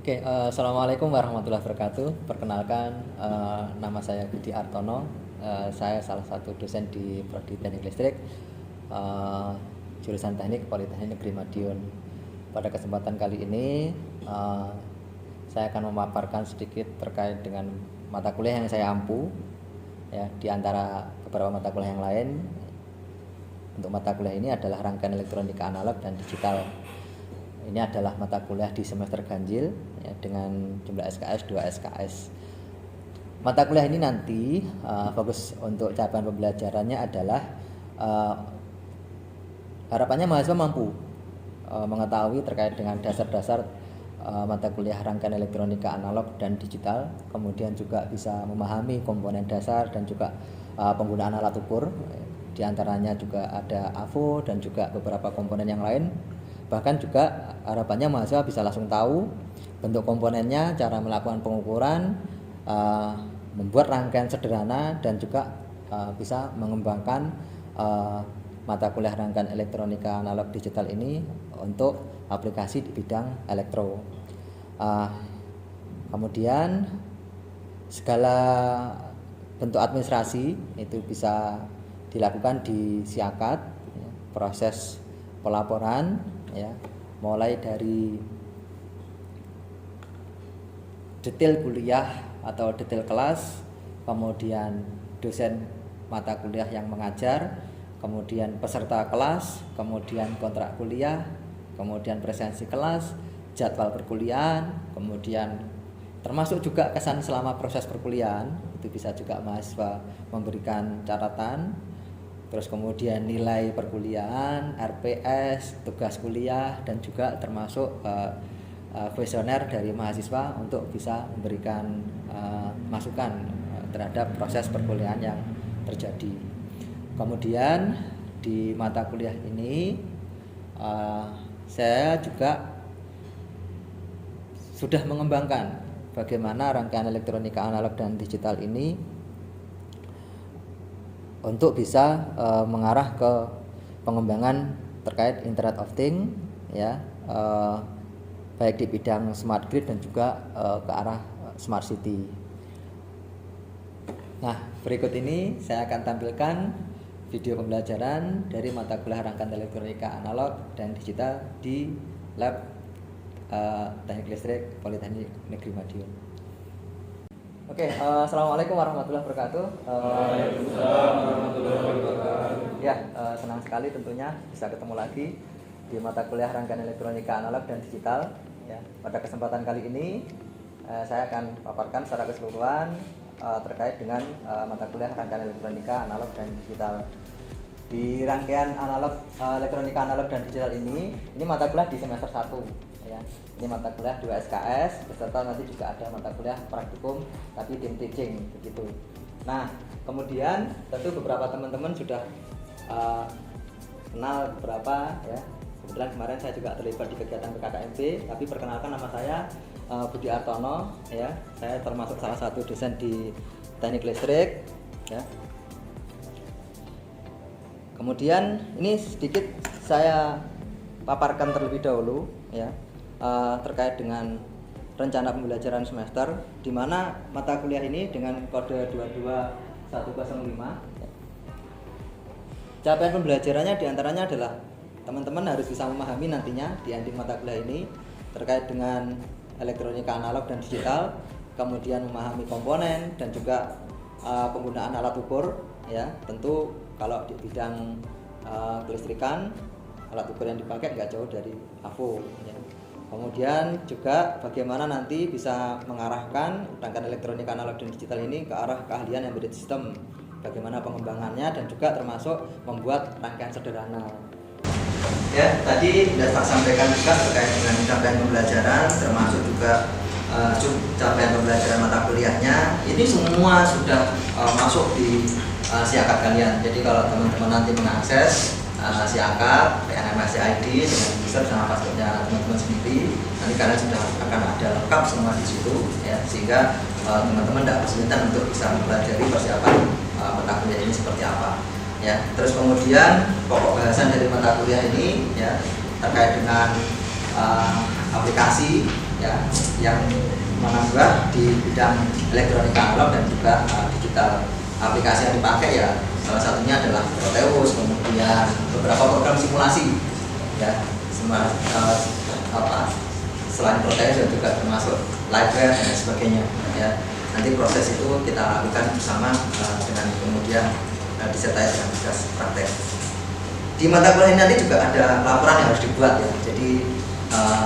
Assalamualaikum warahmatullahi wabarakatuh. Perkenalkan, nama saya Budi Artono. Saya salah satu dosen di Prodi Teknik Listrik, jurusan Teknik Politeknik Negeri Madiun. Pada kesempatan kali ini, saya akan memaparkan sedikit terkait dengan mata kuliah yang saya ampu, ya, di antara beberapa mata kuliah yang lain. Untuk mata kuliah ini adalah rangkaian elektronika analog dan digital. Ini adalah mata kuliah di semester ganjil, ya, dengan jumlah SKS 2 SKS. Mata kuliah ini nanti fokus untuk capaian pembelajarannya adalah harapannya mahasiswa mampu mengetahui terkait dengan dasar-dasar mata kuliah rangkaian elektronika analog dan digital, kemudian juga bisa memahami komponen dasar dan juga penggunaan alat ukur. Di antaranya juga ada AVO dan juga beberapa komponen yang lain. Bahkan juga harapannya mahasiswa bisa langsung tahu bentuk komponennya, cara melakukan pengukuran, membuat rangkaian sederhana, dan juga bisa mengembangkan mata kuliah rangkaian elektronika analog digital ini untuk aplikasi di bidang elektro. Kemudian segala bentuk administrasi itu bisa dilakukan di Siakat, ya, proses pelaporan, ya, mulai dari detail kuliah atau detail kelas, kemudian dosen mata kuliah yang mengajar, kemudian peserta kelas, kemudian kontrak kuliah, kemudian presensi kelas, jadwal perkuliahan, kemudian termasuk juga kesan selama proses perkuliahan. Itu bisa juga mahasiswa memberikan catatan. Terus kemudian nilai perkuliahan, RPS, tugas kuliah, dan juga termasuk kuesioner dari mahasiswa untuk bisa memberikan masukan terhadap proses perkuliahan yang terjadi. Kemudian di mata kuliah ini saya juga sudah mengembangkan bagaimana rangkaian elektronika analog dan digital ini untuk bisa mengarah ke pengembangan terkait Internet of Things, ya, baik di bidang smart grid dan juga ke arah smart city. Nah, berikut ini saya akan tampilkan video pembelajaran dari mata kuliah rangkaian elektronika analog dan digital di lab Teknik Listrik Politeknik Negeri Madiun. Assalamualaikum warahmatullahi wabarakatuh. Waalaikumsalam warahmatullahi wabarakatuh. Ya, senang sekali tentunya bisa ketemu lagi di mata kuliah rangkaian elektronika analog dan digital. Ya, pada kesempatan kali ini saya akan paparkan secara keseluruhan terkait dengan mata kuliah rangkaian elektronika analog dan digital. Di rangkaian elektronika analog dan digital ini mata kuliah di semester 1, ya. Ini mata kuliah 2 SKS, beserta nanti juga ada mata kuliah praktikum tapi tim teaching begitu. Nah, kemudian tentu beberapa teman-teman sudah kenal beberapa, ya. Kebetulan kemarin saya juga terlibat di kegiatan PKKMB, tapi perkenalkan, nama saya Budi Artono, ya. Saya termasuk salah satu dosen di Teknik Listrik, ya. Kemudian ini sedikit saya paparkan terlebih dahulu, ya, terkait dengan rencana pembelajaran semester, di mana mata kuliah ini dengan kode 22105, ya. Capaian pembelajarannya diantaranya adalah teman-teman harus bisa memahami nantinya di ending mata kuliah ini terkait dengan elektronika analog dan digital, kemudian memahami komponen dan juga penggunaan alat ukur, ya. Tentu kalau di bidang kelistrikan, alat ukur yang dipakai nggak jauh dari AVO, ya. Kemudian juga bagaimana nanti bisa mengarahkan rangkaian elektronika analog dan digital ini ke arah keahlian embedded system, bagaimana pengembangannya dan juga termasuk membuat rangkaian sederhana. Ya, tadi sudah saya sampaikan juga terkait dengan capaian pembelajaran, termasuk juga capaian pembelajaran mata kuliahnya. Ini semua sudah masuk di Siakat kalian. Jadi kalau teman-teman nanti mengakses Siakat, PNMSC ID dengan user sama passwordnya teman-teman sendiri, nanti kalian sudah akan ada lengkap semua di situ, ya, sehingga teman-teman tidak kesulitan untuk bisa mempelajari persiapan mata kuliah ini seperti apa, ya. Terus kemudian pokok bahasan dari mata kuliah ini, ya, terkait dengan aplikasi ya yang menambah di bidang elektronika analog dan juga digital. Aplikasi yang dipakai ya salah satunya adalah Proteus, kemudian beberapa program simulasi ya selain Proteus dan juga termasuk Liveware dan sebagainya ya. Nanti proses itu kita lakukan bersama dengan kemudian disertai dengan tugas praktek. Di mata kuliah ini nanti juga ada laporan yang harus dibuat ya. Jadi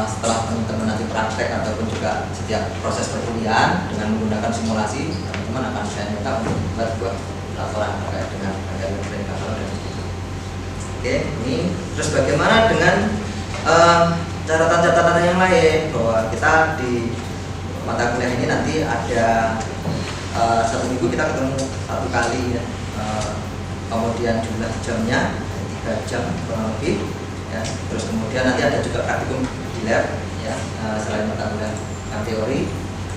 setelah teman-teman nanti praktek ataupun juga setiap proses perkuliahan dengan menggunakan simulasi, teman-teman akan saya minta untuk membuat sebuah laporan terkait dengan elektronika analog dan digital. Oke, ini terus bagaimana dengan catatan-catatan yang lain, bahwa kita di mata kuliah ini nanti ada 1 minggu kita ketemu 1 kali ya. Kemudian jumlah jamnya 3 jam kurang lebih ya. Terus kemudian nanti ada juga praktikum di lab ya, selain mata kuliah yang teori.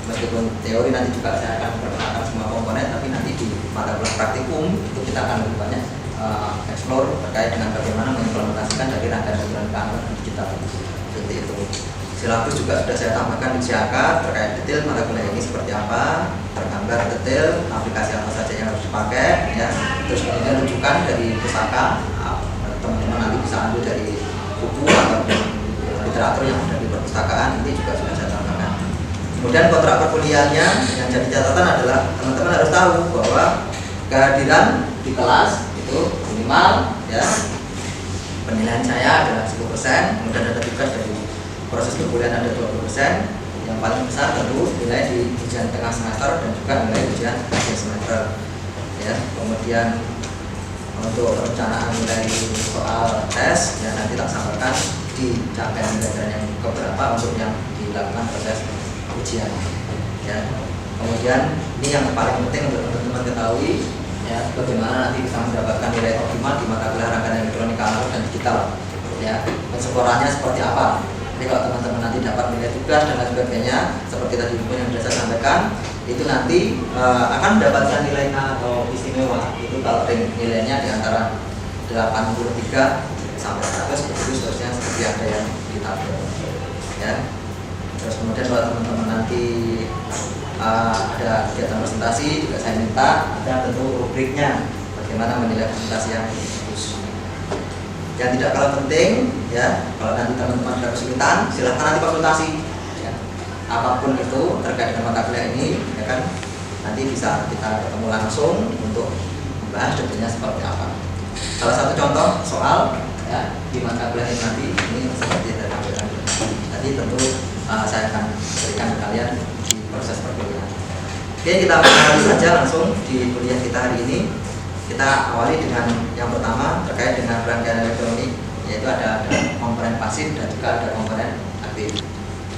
Meskipun teori nanti juga saya akan memperkenalkan semua komponen, tapi nanti di mata kuliah praktikum itu kita akan lebih banyak explore terkait dengan bagaimana mengimplementasikan dari rangkaian elektronika analog dan digital seperti itu. Silabus juga sudah saya tambahkan di CAK terkait detail mata kuliah ini seperti apa, tergambar detail aplikasi apa saja yang harus dipakai ya. Terus kemudian rujukan dari pustaka, teman-teman nanti bisa ambil dari buku atau literatur yang ada di perpustakaan, ini juga sudah saya tambahkan. Kemudian kontrak perkuliahannya yang jadi catatan adalah teman-teman harus tahu bahwa kehadiran di kelas itu minimal ya, penilaian saya adalah 10%, kemudian ada tugas dari proses perkuliahan ada 20%, yang paling besar tentu nilai di ujian tengah semester dan juga nilai ujian akhir semester ya. Kemudian untuk perencanaan nilai soal tes ya nanti tak sampaikan di capaian pembelajaran yang keberapa untuk yang dilakukan proses ujian ya. Kemudian ini yang paling penting untuk teman-teman ketahui ya, bagaimana nanti bisa mendapatkan nilai optimal di mata kuliah rangkaian elektronika analog dan digital ya. Penskororannya seperti apa? Jadi kalau teman-teman nanti dapat nilai tugas dan lain sebagainya seperti tadi yang sudah saya sampaikan, itu nanti akan mendapatkan nilai A atau istimewa. Itu kalau nilainya di antara 83 sampai 100 begitu seterusnya seperti ada yang di tabel ya. Terus kemudian kalau teman-teman nanti ada kegiatan presentasi juga saya minta ada tentu rubriknya bagaimana menilai presentasi yang bagus. Yang tidak kalah penting ya, kalau nanti teman-teman ada kesulitan silahkan nanti konsultasi ya. Apapun itu terkait dengan mata kuliah ini ya kan, nanti bisa kita ketemu langsung untuk membahas detailnya seperti apa. Salah satu contoh soal ya di mata kuliah ini nanti ini seperti yang saya sampaikan tadi, tentu saya akan berikan ke kalian di proses perkuliahan. Oke, kita mulai saja langsung di kuliah kita hari ini. Kita awali dengan yang pertama terkait dengan rangkaian elektronik, yaitu ada komponen pasif dan juga ada komponen aktif.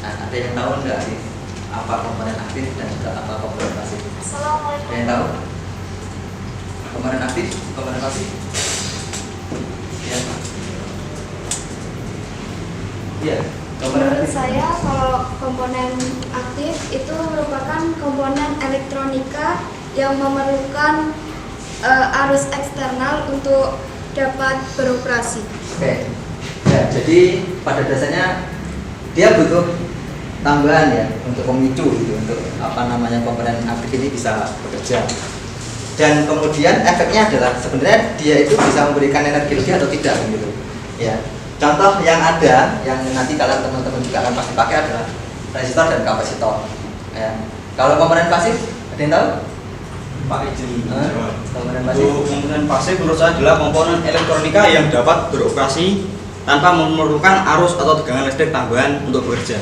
Nah, ada yang tahu nggak sih apa komponen aktif dan juga apa komponen pasif? Assalamualaikum. Ada yang tahu komponen aktif, komponen pasif? Ya, iya. Menurut saya kalau komponen aktif itu merupakan komponen elektronika yang memerlukan arus eksternal untuk dapat beroperasi. Oke. Ya, jadi pada dasarnya dia butuh tambahan ya untuk pemicu gitu, untuk komponen aktif ini bisa bekerja. Dan kemudian efeknya adalah sebenarnya dia itu bisa memberikan energi lebih atau tidak gitu. Ya. Contoh yang ada yang nanti kalian teman-teman juga akan pasti pakai adalah resistor dan kapasitor. Ya. Kalau komponen pasif, ada yang tahu? Pak izin Komponen pasif menurut saya adalah komponen elektronika yang dapat beroperasi tanpa memerlukan arus atau tegangan listrik tambahan untuk bekerja.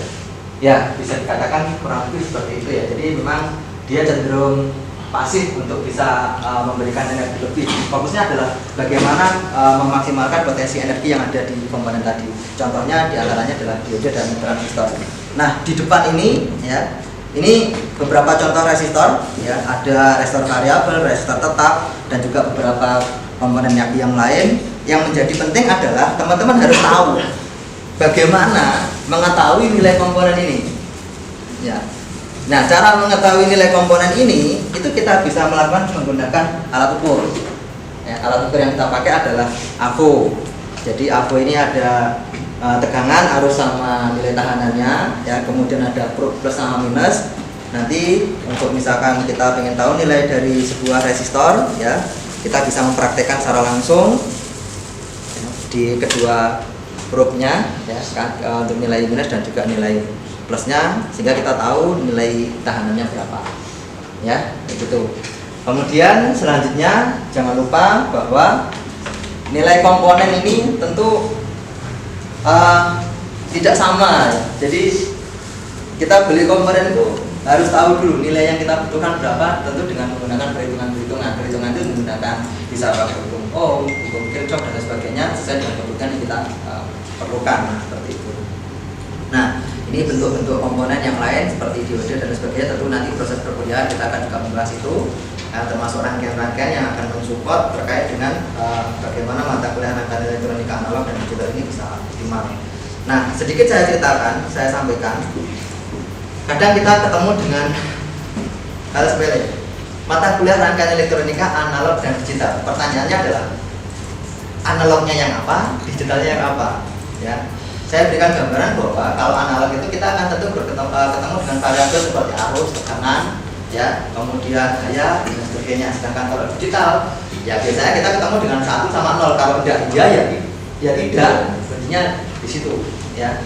Ya, bisa dikatakan kurang lebih seperti itu ya. Jadi memang dia cenderung pasif untuk bisa memberikan energi lebih. Fokusnya adalah bagaimana memaksimalkan potensi energi yang ada di komponen tadi. Contohnya diantaranya adalah diode dan transistor. Nah, di depan ini ya, ini beberapa contoh resistor ya, ada resistor variabel, resistor tetap, dan juga beberapa komponen yang lain. Yang menjadi penting adalah teman-teman harus tahu bagaimana mengetahui nilai komponen ini. Ya. Nah, cara mengetahui nilai komponen ini itu kita bisa melakukan menggunakan alat ukur. Ya, alat ukur yang kita pakai adalah AVO. Jadi AVO ini ada tegangan, arus sama nilai tahanannya ya, kemudian ada plus sama minus. Nanti untuk misalkan kita pengen tahu nilai dari sebuah resistor ya, kita bisa mempraktekkan secara langsung di kedua probe-nya ya kan, untuk nilai minus dan juga nilai plusnya, sehingga kita tahu nilai tahanannya berapa ya, begitu. Kemudian selanjutnya jangan lupa bahwa nilai komponen ini tentu tidak sama ya. Jadi kita beli komponen itu harus tahu dulu nilai yang kita butuhkan berapa, tentu dengan menggunakan perhitungan itu menggunakan bisa pakai hukum Ohm, hukum Kirchhoff dan sebagainya sesuai dengan kebutuhan yang kita perlukan seperti itu. Nah, ini bentuk-bentuk komponen yang lain seperti diode dan sebagainya, tentu nanti proses perkuliahan kita akan juga membahas itu, termasuk rangkaian-rangkaian yang akan mensupport terkait dengan bagaimana mata kuliah rangkaian elektronika analog dan digital ini bisa optimal. Nah, sedikit saya ceritakan, saya sampaikan. Kadang kita ketemu dengan hal sepele, mata kuliah rangkaian elektronika analog dan digital. Pertanyaannya adalah analognya yang apa, digitalnya yang apa? Ya, saya berikan gambaran bahwa kalau analog itu kita akan tentu ketemu dengan variabel seperti arus, tekanan, ya, kemudian gaya dan sebagainya. Sedangkan kalau digital, ya biasanya kita ketemu dengan 1 sama 0. Kalau tidak iya ya tidak. Sebenarnya di situ, ya.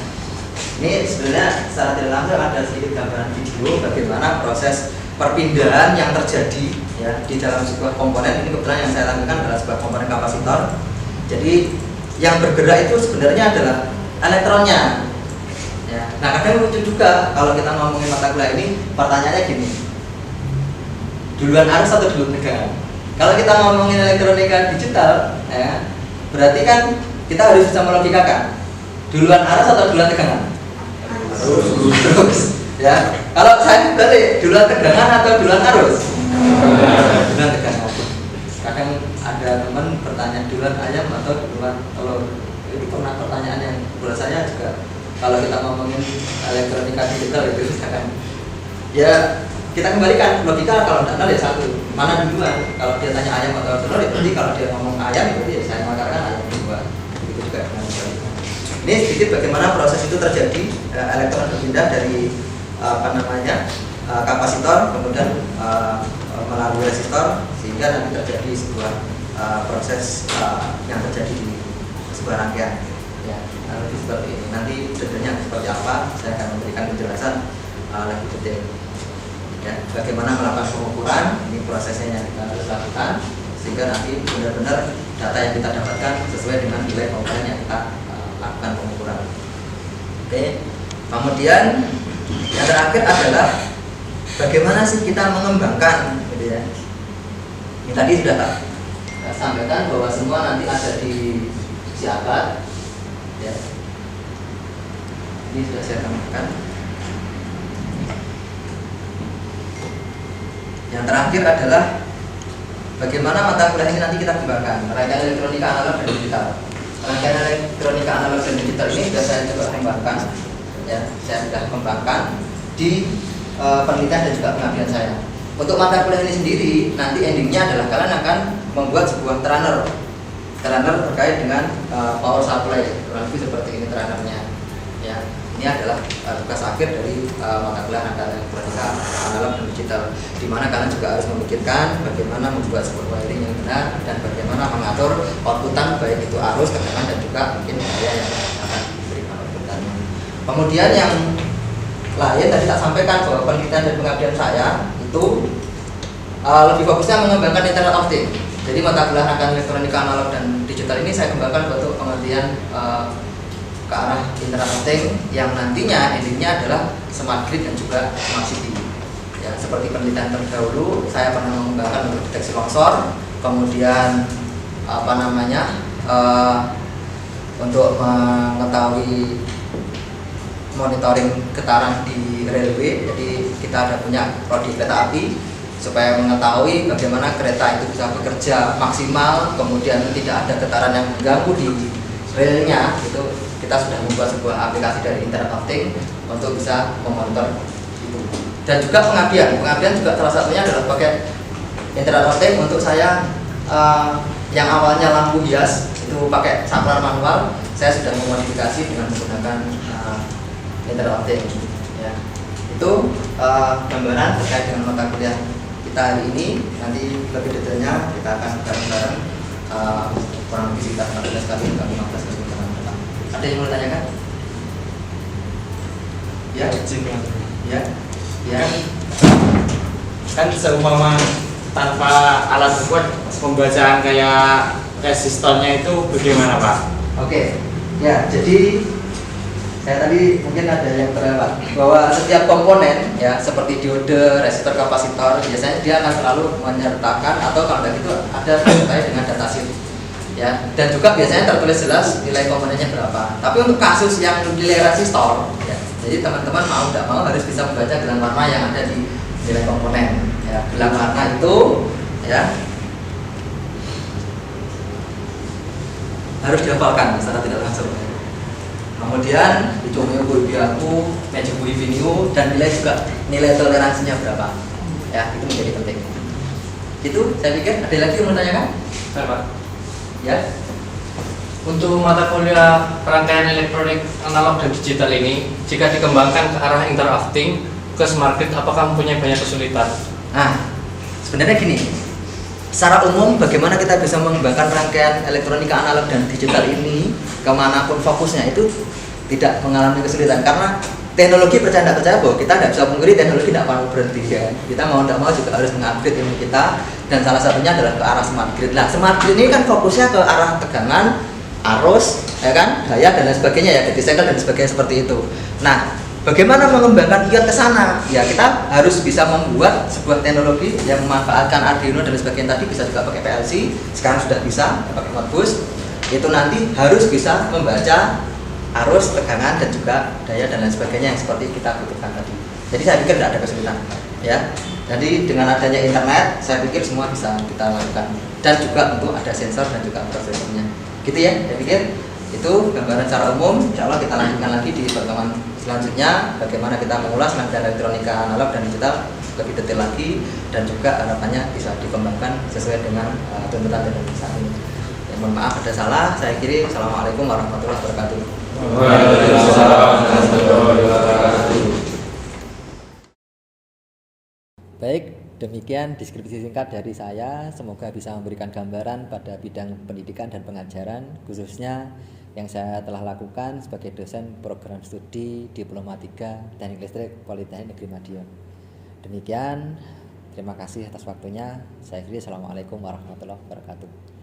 Ini sebenarnya secara tidak langsung ada sedikit gambaran video bagaimana proses perpindahan yang terjadi ya di dalam sebuah komponen. Ini kebetulan yang saya lakukan adalah sebuah komponen kapasitor. Jadi yang bergerak itu sebenarnya adalah elektronnya. Ya. Nah, kadang lucu juga kalau kita ngomongin mata kuliah ini, pertanyaannya gini, duluan arus atau duluan tegangan? Kalau kita ngomongin elektronika digital, ya, berarti kan kita harus bisa melogikakan duluan arus atau duluan tegangan? Terus, ya. Kalau saya balik, duluan tegangan atau duluan arus? Duluan tegangan. Kadang ada teman bertanya duluan ayam atau duluan telur. Itu pernah pertanyaan yang buat saya juga. Kalau kita ngomongin elektronika digital itu misalkan, ya kita kembalikan logika, kalau tidak nol ya satu, mana duluan? Kalau dia tanya ayam atau telur, ya berarti kalau dia ngomong ayam itu ya saya mengatakan ayam duluan. Itu juga dengan kembalikan. Ini sedikit bagaimana proses itu terjadi, elektron berpindah dari kapasitor kemudian melalui resistor, sehingga nanti terjadi sebuah proses yang terjadi di sebuah rangkaian. Ya, lebih seperti ini. Nanti detailnya seperti apa, saya akan memberikan penjelasan lebih detail. Ya, bagaimana melakukan pengukuran, ini prosesnya yang kita harus lakukan, sehingga nanti benar-benar data yang kita dapatkan sesuai dengan nilai komponen yang kita lakukan pengukuran. Oke. Kemudian yang terakhir adalah bagaimana sih kita mengembangkan, gitu ya. Ini tadi sudah saya sampaikan bahwa semua nanti ada di siakat, ya. Ini sudah saya sampaikan. Yang terakhir adalah bagaimana mata kuliah ini nanti kita kembangkan, rangkaian elektronika analog dan digital. Rangkaian elektronika analog dan digital ini sudah saya coba kembangkan, ya, saya sudah kembangkan di penelitian dan juga pengabdian saya. Untuk mata kuliah ini sendiri, nanti endingnya adalah kalian akan membuat sebuah trunner terkait dengan power supply, kurang lebih seperti ini trunnernya. Ya, ini adalah tugas akhir dari mata kuliah rangkaian elektronika analog dan digital, di mana kalian juga harus memikirkan bagaimana membuat sebuah wiring yang benar dan bagaimana mengatur outputan, baik itu arus, tekanan dan juga mungkin daya yang akan diberikan outputannya. Kemudian yang lain tadi tak sampaikan bahwa penelitian dan pengabdian saya itu lebih fokusnya mengembangkan Internet of Things. Jadi mata kuliah rangkaian elektronika analog dan digital ini saya kembangkan untuk pengertian ke arah Internet of Things yang nantinya endingnya adalah smart grid dan juga smart city. Ya, seperti penelitian terdahulu saya pernah mengembangkan untuk deteksi longsor, kemudian untuk mengetahui monitoring getaran di railway. Jadi kita ada punya prodi kereta api supaya mengetahui bagaimana kereta itu bisa bekerja maksimal, kemudian tidak ada getaran yang mengganggu di relnya. Itu kita sudah membuat sebuah aplikasi dari Internet of Things untuk bisa memonitor itu. Dan juga pengabdian juga salah satunya adalah pakai Internet of Things untuk saya yang awalnya lampu hias itu pakai saklar manual, saya sudah memodifikasi dengan menggunakan interoptik ya. Itu gambaran terkait dengan mata kuliah kita hari ini. Nanti lebih detailnya kita akan bareng-bareng kurang lebih sekitar 14 kali hingga 15 kali depan. Ada yang mau ditanyakan? Ya, ya, ya. Kan seumpama tanpa alat ukur pembacaan kayak resistornya itu bagaimana Pak? Oke, ya jadi saya tadi mungkin ada yang terlewat bahwa setiap komponen ya seperti diode, resistor, kapasitor biasanya dia akan selalu menyertakan atau kalau tidak itu ada terkait dengan datasheet ya, dan juga biasanya tertulis jelas nilai komponennya berapa. Tapi untuk kasus yang nilai resistor ya, jadi teman-teman mau tidak mau harus bisa membaca gelang warna yang ada di nilai komponen ya. Gelang warna itu ya harus dihafalkan secara tidak langsung. Kemudian dicoba aku magic revenue dan nilai juga nilai toleransinya berapa ya, itu menjadi penting. Itu saya pikir ada lagi yang mau tanyakan? Saya Pak. Ya. Untuk mata kuliah rangkaian elektronik analog dan digital ini, jika dikembangkan ke arah interacting ke smart grid, apakah mempunyai banyak kesulitan? Nah, sebenarnya gini, secara umum bagaimana kita bisa mengembangkan rangkaian elektronika analog dan digital ini kemanapun fokusnya itu tidak mengalami kesulitan, karena teknologi percaya tidak percaya bahwa kita tidak bisa pungkiri teknologi tidak mau berhenti ya. Kita mau tidak mau juga harus mengupgrade ilmu kita, dan salah satunya adalah ke arah smart grid. Nah, smart grid ini kan fokusnya ke arah tegangan, arus, ya kan, daya dan lain sebagainya ya, jadi cycle dan sebagainya seperti itu. Nah, bagaimana mengembangkan IoT ke sana? Ya, kita harus bisa membuat sebuah teknologi yang memanfaatkan Arduino dan sebagainya tadi, bisa juga pakai PLC, sekarang sudah bisa pakai Modbus. Itu nanti harus bisa membaca arus, tegangan dan juga daya dan lain sebagainya yang seperti kita butuhkan tadi. Jadi saya pikir tidak ada kesulitan ya. Jadi dengan adanya internet saya pikir semua bisa kita lakukan, dan juga untuk ada sensor dan juga prosesornya. Gitu ya, saya pikir itu gambaran secara umum. Insya Allah kita lanjutkan lagi di pertemuan selanjutnya bagaimana kita mengulas rangkaian elektronika analog dan digital lebih detail lagi, dan juga harapannya bisa dikembangkan sesuai dengan tuntutan teknologi saat ini. Ya, mohon maaf ada salah, saya kiri. Assalamualaikum warahmatullahi wabarakatuh. Baik, demikian deskripsi singkat dari saya. Semoga bisa memberikan gambaran pada bidang pendidikan dan pengajaran, khususnya yang saya telah lakukan sebagai dosen program studi Diploma 3 Teknik Listrik Politeknik Negeri Madiun. Demikian, terima kasih atas waktunya. Saya kira assalamualaikum warahmatullahi wabarakatuh.